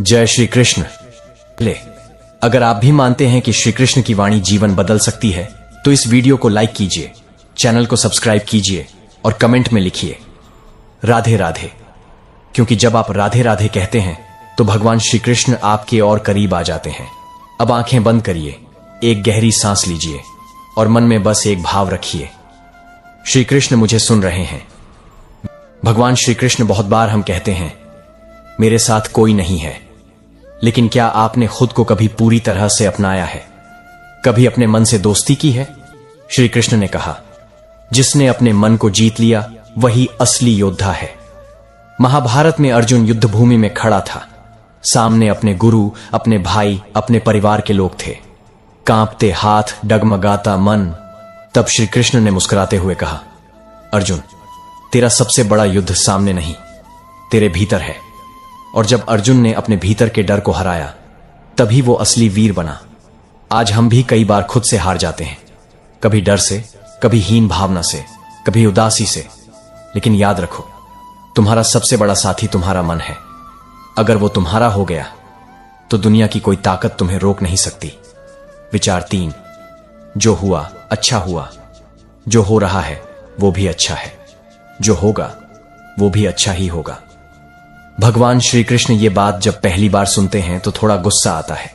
जय श्री कृष्ण। अगर आप भी मानते हैं कि श्री कृष्ण की वाणी जीवन बदल सकती है तो इस वीडियो को लाइक कीजिए, चैनल को सब्सक्राइब कीजिए और कमेंट में लिखिए राधे राधे। क्योंकि जब आप राधे राधे कहते हैं तो भगवान श्री कृष्ण आपके और करीब आ जाते हैं। अब आंखें बंद करिए, एक गहरी सांस लीजिए और मन में बस एक भाव रखिए, श्री कृष्ण मुझे सुन रहे हैं। भगवान श्री कृष्ण बहुत बार हम कहते हैं मेरे साथ कोई नहीं है, लेकिन क्या आपने खुद को कभी पूरी तरह से अपनाया है? कभी अपने मन से दोस्ती की है? श्री कृष्ण ने कहा, जिसने अपने मन को जीत लिया वही असली योद्धा है। महाभारत में अर्जुन युद्ध भूमि में खड़ा था। सामने अपने गुरु, अपने भाई, अपने परिवार के लोग थे। कांपते हाथ, डगमगाता मन। तब श्री कृष्ण ने मुस्कुराते हुए कहा, अर्जुन, तेरा सबसे बड़ा युद्ध सामने नहीं, तेरे भीतर है। और जब अर्जुन ने अपने भीतर के डर को हराया तभी वो असली वीर बना। आज हम भी कई बार खुद से हार जाते हैं, कभी डर से, कभी हीन भावना से, कभी उदासी से। लेकिन याद रखो, तुम्हारा सबसे बड़ा साथी तुम्हारा मन है। अगर वो तुम्हारा हो गया तो दुनिया की कोई ताकत तुम्हें रोक नहीं सकती। विचार 3, जो हुआ अच्छा हुआ, जो हो रहा है वो भी अच्छा है, जो होगा वो भी अच्छा ही होगा। भगवान श्री कृष्ण ये बात जब पहली बार सुनते हैं तो थोड़ा गुस्सा आता है,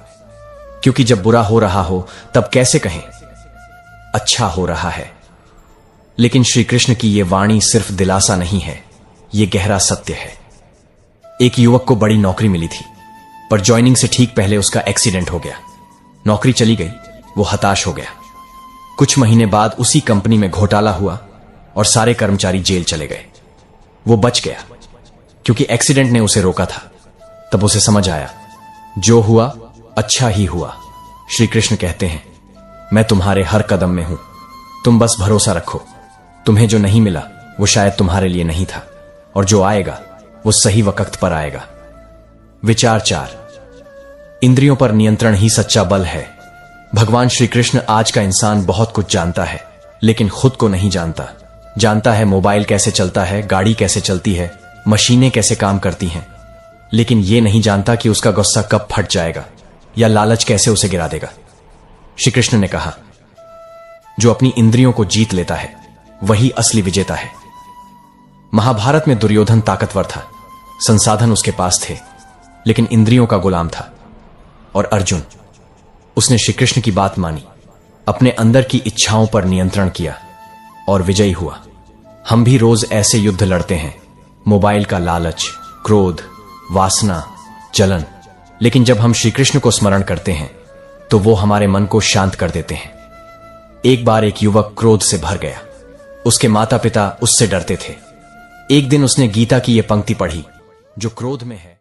क्योंकि जब बुरा हो रहा हो तब कैसे कहें अच्छा हो रहा है। लेकिन श्री कृष्ण की ये वाणी सिर्फ दिलासा नहीं है, ये गहरा सत्य है। एक युवक को बड़ी नौकरी मिली थी, पर ज्वाइनिंग से ठीक पहले उसका एक्सीडेंट हो गया। नौकरी चली गई, वो हताश हो गया। कुछ महीने बाद उसी कंपनी में घोटाला हुआ और सारे कर्मचारी जेल चले गए। वो बच गया क्योंकि एक्सीडेंट ने उसे रोका था। तब उसे समझ आया, जो हुआ अच्छा ही हुआ। श्री कृष्ण कहते हैं, मैं तुम्हारे हर कदम में हूं, तुम बस भरोसा रखो। तुम्हें जो नहीं मिला वो शायद तुम्हारे लिए नहीं था, और जो आएगा वो सही वक्त पर आएगा। विचार 4, इंद्रियों पर नियंत्रण ही सच्चा बल है। भगवान श्री कृष्ण आज का इंसान बहुत कुछ जानता है, लेकिन खुद को नहीं जानता। जानता है मोबाइल कैसे चलता है, गाड़ी कैसे चलती है, मशीनें कैसे काम करती हैं, लेकिन यह नहीं जानता कि उसका गुस्सा कब फट जाएगा या लालच कैसे उसे गिरा देगा। श्री कृष्ण ने कहा, जो अपनी इंद्रियों को जीत लेता है वही असली विजेता है। महाभारत में दुर्योधन ताकतवर था, संसाधन उसके पास थे, लेकिन इंद्रियों का गुलाम था। और अर्जुन, उसने श्री कृष्ण की बात मानी, अपने अंदर की इच्छाओं पर नियंत्रण किया और विजयी हुआ। हम भी रोज ऐसे युद्ध लड़ते हैं, मोबाइल का लालच, क्रोध, वासना, जलन। लेकिन जब हम श्री कृष्ण को स्मरण करते हैं तो वो हमारे मन को शांत कर देते हैं। एक बार एक युवक क्रोध से भर गया। उसके माता पिता उससे डरते थे। एक दिन उसने गीता की यह पंक्ति पढ़ी, जो क्रोध में है